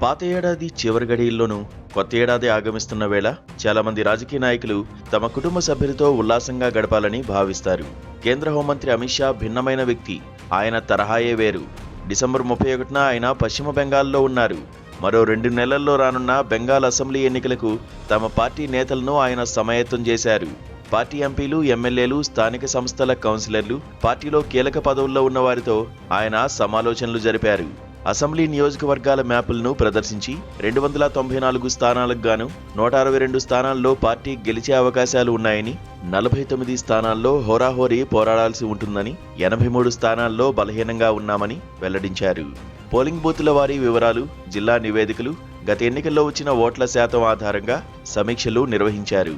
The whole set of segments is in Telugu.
పాత ఏడాది చివరి గడియల్లోనూ కొత్త ఏడాది ఆగమిస్తున్న వేళ చాలా మంది రాజకీయ నాయకులు తమ కుటుంబ సభ్యులతో ఉల్లాసంగా గడపాలని భావిస్తారు. కేంద్ర హోంమంత్రి అమిత్ షా భిన్నమైన వ్యక్తి. ఆయన తరహాయే వేరు. డిసెంబర్ 31న ఆయన పశ్చిమ బెంగాల్లో ఉన్నారు. మరో 2 నెలల్లో రానున్న బెంగాల్ అసెంబ్లీ ఎన్నికలకు తమ పార్టీ నేతలను ఆయన సమాయత్తం చేశారు. పార్టీ ఎంపీలు, ఎమ్మెల్యేలు, స్థానిక సంస్థల కౌన్సిలర్లు, పార్టీలో కీలక పదవుల్లో ఉన్న వారితో ఆయన సమాలోచనలు జరిపారు. అసెంబ్లీ నియోజకవర్గాల మ్యాపులను ప్రదర్శించి 294 స్థానాలకు గాను 162 స్థానాల్లో పార్టీ గెలిచే అవకాశాలు ఉన్నాయని, 49 స్థానాల్లో హోరాహోరీ పోరాడాల్సి ఉంటుందని, 83 స్థానాల్లో బలహీనంగా ఉన్నామని వెల్లడించారు. పోలింగ్ బూతుల వారీ వివరాలు, జిల్లా నివేదికలు, గత ఎన్నికల్లో వచ్చిన ఓట్ల శాతం ఆధారంగా సమీక్షలు నిర్వహించారు.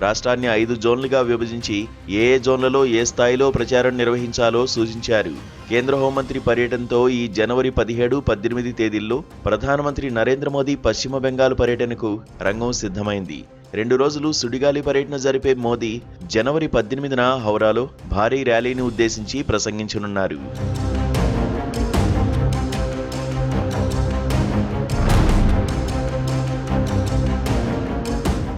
రాష్ట్రాన్ని 5 జోన్లుగా విభజించి ఏ జోన్లలో ఏ స్థాయిలో ప్రచారం నిర్వహించాలో సూచించారు. కేంద్ర హోంమంత్రి పర్యటనతో ఈ జనవరి 17, 18 తేదీల్లో ప్రధానమంత్రి నరేంద్ర మోదీ పశ్చిమ బెంగాల్ పర్యటనకు రంగం సిద్ధమైంది. 2 రోజులు సుడిగాలి పర్యటన జరిపే మోదీ జనవరి 18న హౌరాలో భారీ ర్యాలీని ఉద్దేశించి ప్రసంగించనున్నారు.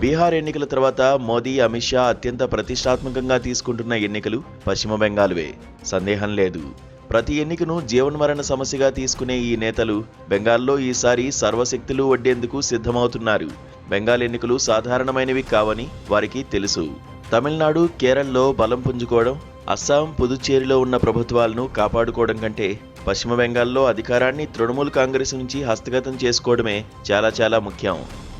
బీహార్ ఎన్నికల తర్వాత మోదీ, అమిత్ షా అత్యంత ప్రతిష్టాత్మకంగా తీసుకుంటున్న ఎన్నికలు పశ్చిమ బెంగాల్వే, సందేహం లేదు. ప్రతి ఎన్నికను జీవన్మరణ సమస్యగా తీసుకునే ఈ నేతలు బెంగాల్లో ఈసారి సర్వశక్తులు ఒడ్డేందుకు సిద్ధమవుతున్నారు. బెంగాల్ ఎన్నికలు సాధారణమైనవి కావని వారికి తెలుసు. తమిళనాడు, కేరళలో బలం పుంజుకోవడం, అస్సాం, పుదుచ్చేరిలో ఉన్న ప్రభుత్వాలను కాపాడుకోవడం కంటే పశ్చిమ బెంగాల్లో అధికారాన్ని తృణమూల్ కాంగ్రెస్ నుంచి హస్తగతం చేసుకోవడమే చాలా ముఖ్యం.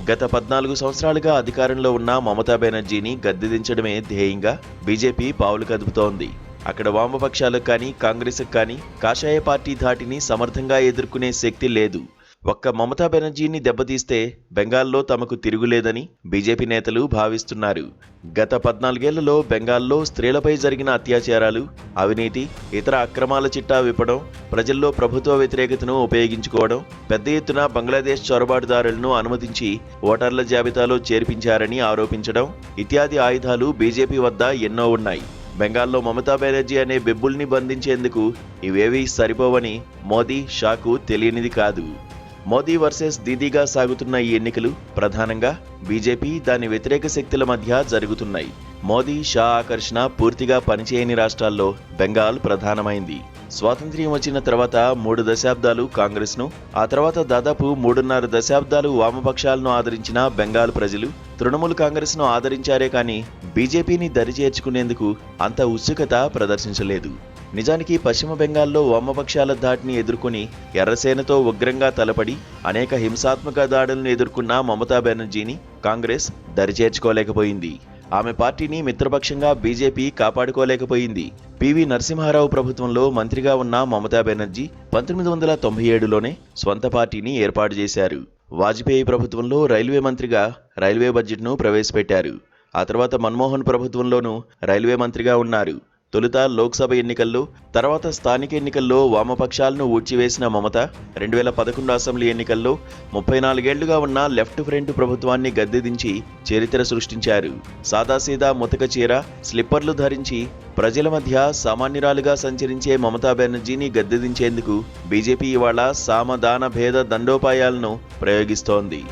గత 14 సంవత్సరాలుగా అధికారంలో ఉన్న మమతా బెనర్జీని గద్దెదించడమే ధ్యేయంగా బీజేపీ పావులు కదుపుతోంది. అక్కడ వామపక్షాలకు కానీ, కాంగ్రెస్కు కానీ కాషాయ పార్టీ ధాటిని సమర్థంగా ఎదుర్కొనే శక్తి లేదు. ఒక్క మమతా బెనర్జీని దెబ్బతీస్తే బెంగాల్లో తమకు తిరుగులేదని బీజేపీ నేతలు భావిస్తున్నారు. గత 14 ఏళ్లలో బెంగాల్లో స్త్రీలపై జరిగిన అత్యాచారాలు, అవినీతి, ఇతర అక్రమాల చిట్టా విప్పడం, ప్రజల్లో ప్రభుత్వ వ్యతిరేకతను ఉపయోగించుకోవడం, పెద్ద ఎత్తున బంగ్లాదేశ్ చొరబాటుదారులను అనుమతించి ఓటర్ల జాబితాలో చేర్పించారని ఆరోపించడం ఇత్యాది ఆయుధాలు బీజేపీ వద్ద ఎన్నో ఉన్నాయి. బెంగాల్లో మమతా బెనర్జీ అనే బెబ్బుల్ని బంధించేందుకు ఇవేవీ సరిపోవని మోదీ, షాకు తెలియనిది కాదు. మోదీ వర్సెస్ దీదీగా సాగుతున్న ఈ ఎన్నికలు ప్రధానంగా బీజేపీ, దాని వ్యతిరేక శక్తుల మధ్య జరుగుతున్నాయి. మోదీ, షా ఆకర్షణ పూర్తిగా పనిచేయని రాష్ట్రాల్లో బెంగాల్ ప్రధానమైంది. స్వాతంత్ర్యం వచ్చిన తర్వాత 3 దశాబ్దాలు కాంగ్రెస్ను, ఆ తర్వాత దాదాపు 3.5 దశాబ్దాలు వామపక్షాలను ఆదరించిన బెంగాల్ ప్రజలు తృణమూల్ కాంగ్రెస్ను ఆదరించారే కానీ బీజేపీని దరిచేర్చుకునేందుకు అంత ఉత్సుకత ప్రదర్శించలేదు. నిజానికి పశ్చిమ బెంగాల్లో వామపక్షాల దాటిని ఎదుర్కొని ఎర్రసేనతో ఉగ్రంగా తలపడి అనేక హింసాత్మక దాడులను ఎదుర్కొన్న మమతా బెనర్జీని కాంగ్రెస్ దరిచేర్చుకోలేకపోయింది. ఆమె పార్టీని మిత్రపక్షంగా బీజేపీ కాపాడుకోలేకపోయింది. పివి నరసింహారావు ప్రభుత్వంలో మంత్రిగా ఉన్న మమతా బెనర్జీ 1997లోనే స్వంత పార్టీని ఏర్పాటు చేశారు. వాజ్పేయి ప్రభుత్వంలో రైల్వే మంత్రిగా రైల్వే బడ్జెట్ను ప్రవేశపెట్టారు. ఆ తర్వాత మన్మోహన్ ప్రభుత్వంలోనూ రైల్వే మంత్రిగా ఉన్నారు. తొలుత లోక్సభ ఎన్నికల్లో, తర్వాత స్థానిక ఎన్నికల్లో వామపక్షాలను ఊడ్చివేసిన మమత 2011 అసెంబ్లీ ఎన్నికల్లో 34 ఏళ్లుగా ఉన్న లెఫ్ట్ ఫ్రంట్ ప్రభుత్వాన్ని గద్దెదించి చరిత్ర సృష్టించారు. సాదాసీదా ముతక చీర, స్లిప్పర్లు ధరించి ప్రజల మధ్య సామాన్యురాలుగా సంచరించే మమతా బెనర్జీని గద్దెదించేందుకు బీజేపీ ఇవాళ సామదాన భేద దండోపాయాలను ప్రయోగిస్తోంది.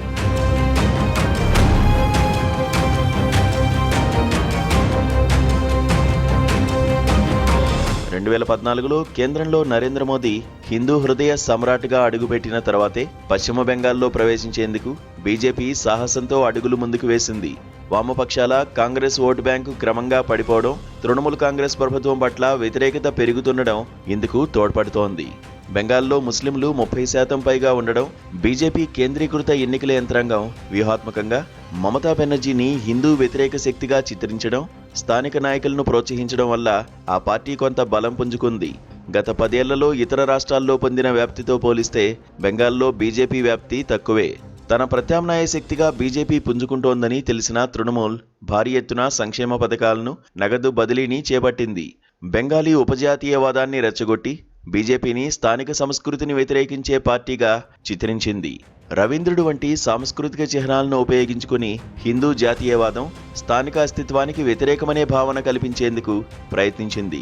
2014లో కేంద్రంలో నరేంద్ర మోదీ హిందూ హృదయ సమ్రాట్గా అడుగుపెట్టిన తర్వాతే పశ్చిమ బెంగాల్లో ప్రవేశించేందుకు బీజేపీ సాహసంతో అడుగులు ముందుకు వేసింది. వామపక్షాల, కాంగ్రెస్ ఓటు బ్యాంకు క్రమంగా పడిపోవడం, తృణమూల్ కాంగ్రెస్ ప్రభుత్వం పట్ల వ్యతిరేకత పెరుగుతుండడం ఇందుకు తోడ్పడుతోంది. బెంగాల్లో ముస్లింలు 30% పైగా ఉండడం, బీజేపీ కేంద్రీకృత ఎన్నికల యంత్రాంగం వ్యూహాత్మకంగా మమతా బెనర్జీని హిందూ వ్యతిరేక శక్తిగా చిత్రించడం, స్థానిక నాయకులను ప్రోత్సహించడం వల్ల ఆ పార్టీ కొంత బలం పుంజుకుంది. గత 10 ఏళ్లలో ఇతర రాష్ట్రాల్లో పొందిన వ్యాప్తితో పోలిస్తే బెంగాల్లో బీజేపీ వ్యాప్తి తక్కువే. తన ప్రత్యామ్నాయ శక్తిగా బీజేపీ పుంజుకుంటోందని తెలిసిన తృణమూల్ భారీ ఎత్తున సంక్షేమ పథకాలను, నగదు బదిలీని చేపట్టింది. బెంగాలీ ఉపజాతీయవాదాన్ని రెచ్చగొట్టి బీజేపీని స్థానిక సంస్కృతిని వ్యతిరేకించే పార్టీగా చిత్రించింది. రవీంద్రుడు వంటి సాంస్కృతిక చిహ్నాలను ఉపయోగించుకుని హిందూ జాతీయవాదం, స్థానిక అస్తిత్వానికి వ్యతిరేకమనే భావన కల్పించేందుకు ప్రయత్నించింది.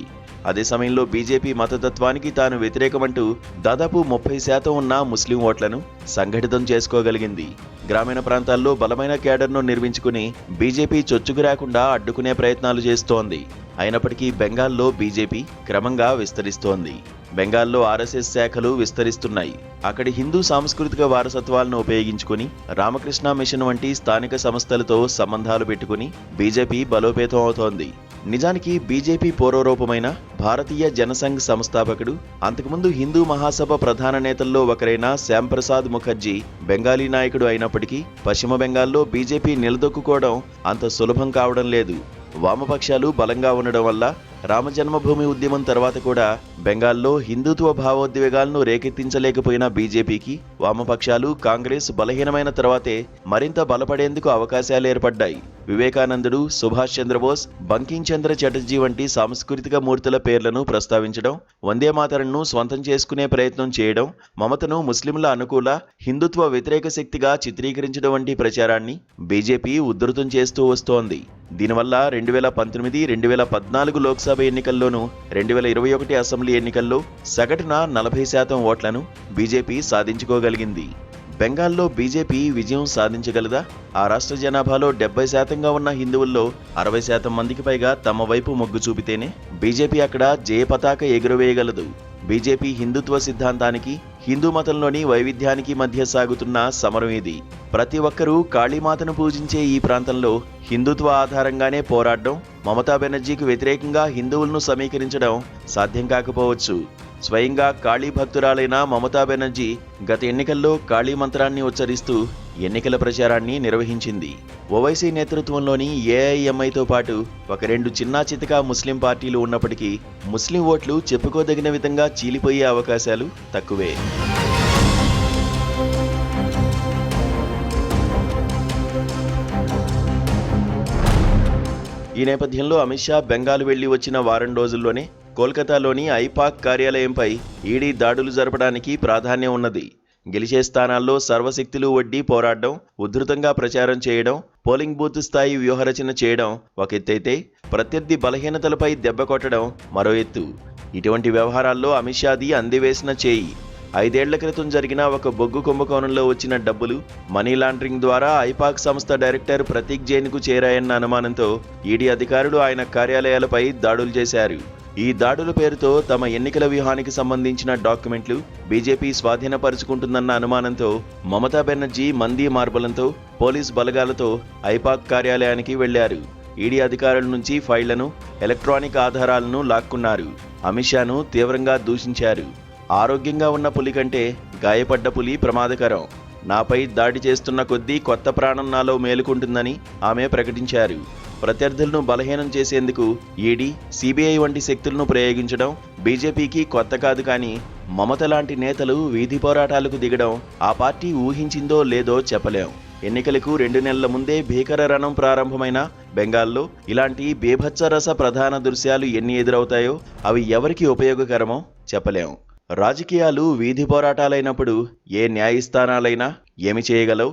అదే సమయంలో బీజేపీ మతతత్వానికి తాను వ్యతిరేకమంటూ దాదాపు 30% ఉన్న ముస్లిం ఓట్లను సంఘటితం చేసుకోగలిగింది. గ్రామీణ ప్రాంతాల్లో బలమైన కేడర్ను నిర్మించుకుని బీజేపీ చొచ్చుకు రాకుండా అడ్డుకునే ప్రయత్నాలు చేస్తోంది. అయినప్పటికీ బెంగాల్లో బీజేపీ క్రమంగా విస్తరిస్తోంది. బెంగాల్లో ఆర్ఎస్ఎస్ శాఖలు విస్తరిస్తున్నాయి. అక్కడి హిందూ సాంస్కృతిక వారసత్వాలను ఉపయోగించుకుని రామకృష్ణ మిషన్ వంటి స్థానిక సంస్థలతో సంబంధాలు పెట్టుకుని బీజేపీ బలోపేతం అవుతోంది. నిజానికి బీజేపీ పూర్వరూపమైన భారతీయ జనసంఘ్ సంస్థాపకుడు, అంతకుముందు హిందూ మహాసభ ప్రధాన నేతల్లో ఒకరైన శ్యాంప్రసాద్ ముఖర్జీ బెంగాలీ నాయకుడు అయినప్పటికీ పశ్చిమ బెంగాల్లో బీజేపీ నిలదొక్కుకోవడం అంత సులభం కావడం లేదు. వామపక్షాలు బలంగా ఉండడం వల్ల రామజన్మభూమి ఉద్యమం తర్వాత కూడా బెంగాల్లో హిందుత్వ భావోద్వేగాలను రేకెత్తించలేకపోయిన బీజేపీకి వామపక్షాలు, కాంగ్రెస్ బలహీనమైన తర్వాతే మరింత బలపడేందుకు అవకాశాలు ఏర్పడ్డాయి. వివేకానందుడు, సుభాష్ చంద్రబోస్, బంకిం చంద్ర చటర్జీ వంటి సాంస్కృతిక మూర్తుల పేర్లను ప్రస్తావించడం, వందే మాతరంను స్వంతం చేసుకునే ప్రయత్నం చేయడం, మమతను ముస్లింల అనుకూల హిందుత్వ వ్యతిరేక శక్తిగా చిత్రీకరించడం వంటి ప్రచారాన్ని బీజేపీ ఉధృతం చేస్తూ వస్తోంది. దీనివల్ల 2019, 2014 లోక్సభ ఎన్నికల్లోనూ 2021 అసెంబ్లీ ఎన్నికల్లో సగటున 40% ఓట్లను బీజేపీ సాధించుకోగలిగింది. బెంగాల్లో బీజేపీ విజయం సాధించగలదా? ఆ రాష్ట్ర జనాభాలో 70%గా ఉన్న హిందువుల్లో 60% మందికి పైగా తమ వైపు మొగ్గు చూపితేనే బీజేపీ అక్కడ జయ పతాక ఎగురవేయగలదు. బీజేపీ హిందుత్వ సిద్ధాంతానికి, హిందూ మతంలోని వైవిధ్యానికి మధ్య సాగుతున్న సమరం ఇది. ప్రతి ఒక్కరూ కాళీమాతను పూజించే ఈ ప్రాంతంలో హిందుత్వ ఆధారంగానే పోరాడడం, మమతా బెనర్జీకి వ్యతిరేకంగా హిందువులను సమీకరించడం సాధ్యం కాకపోవచ్చు. స్వయంగా కాళీ భక్తురాలైన మమతా బెనర్జీ గత ఎన్నికల్లో కాళీ మంత్రాన్ని ఉచ్చరిస్తూ ఎన్నికల ప్రచారాన్ని నిర్వహించింది. ఓవైసీ నేతృత్వంలోని ఏఐఎంఐతో పాటు ఒక 2 చిన్నా చితకా ముస్లిం పార్టీలు ఉన్నప్పటికీ ముస్లిం ఓట్లు చెప్పుకోదగిన విధంగా చీలిపోయే అవకాశాలు తక్కువే. ఈ నేపథ్యంలో అమిత్ షా బెంగాల్ వెళ్లి వచ్చిన వారం రోజుల్లోనే కోల్కతాలోని ఐపాక్ కార్యాలయంపై ఈడీ దాడులు జరపడానికి ప్రాధాన్యం ఉన్నది. గెలిచే స్థానాల్లో సర్వశక్తులు ఒడ్డి పోరాడడం, ఉధృతంగా ప్రచారం చేయడం, పోలింగ్ బూత్ స్థాయి వ్యూహరచన చేయడం ఒక ఎత్తైతే ప్రత్యర్థి బలహీనతలపై దెబ్బ కొట్టడం మరో ఎత్తు. ఇటువంటి వ్యవహారాల్లో అమిత్ షాది అందివేసిన చేయి. 5 ఏళ్ల క్రితం జరిగిన ఒక బొగ్గు కుంభకోణంలో వచ్చిన డబ్బులు మనీ లాండరింగ్ ద్వారా ఐపాక్ సంస్థ డైరెక్టర్ ప్రతీక్ జైన్కు చేరాయన్న అనుమానంతో ఈడీ అధికారులు ఆయన కార్యాలయాలపై దాడులు చేశారు. ఈ దాడుల పేరుతో తమ ఎన్నికల వ్యూహానికి సంబంధించిన డాక్యుమెంట్లు బీజేపీ స్వాధీనపరుచుకుంటుందన్న అనుమానంతో మమతా బెనర్జీ మందీ మార్బలంతో పోలీస్ బలగాలతో ఐపాక్ కార్యాలయానికి వెళ్లారు. ఈడీ అధికారుల నుంచి ఫైళ్లను, ఎలక్ట్రానిక్ ఆధారాలను లాక్కున్నారు. అమిత్ షాను తీవ్రంగా దూషించారు. ఆరోగ్యంగా ఉన్న పులి కంటే గాయపడ్డ పులి ప్రమాదకరం. నాపై దాడి చేస్తున్న కొద్దీ కొత్త ప్రాణం నాలో మేలుకుంటుందని ఆమె ప్రకటించారు. ప్రత్యర్థులను బలహీనం చేసేందుకు ఈడీ, సిబిఐ వంటి శక్తులను ప్రయోగించడం బీజేపీకి కొత్త కాదు. కానీ మమత లాంటి నేతలు వీధి పోరాటాలకు దిగడం ఆ పార్టీ ఊహించిందో లేదో చెప్పలేం. ఎన్నికలకు 2 నెలల ముందే భీకర రణం ప్రారంభమైన బెంగాల్లో ఇలాంటి బీభత్సరస ప్రధాన దృశ్యాలు ఎన్ని ఎదురవుతాయో అవి ఎవరికి ఉపయోగకరమో చెప్పలేం. రాజకీయాలు వీధి పోరాటాలైనప్పుడు ఏ న్యాయస్థానాలైనా ఏమి చేయగలవు?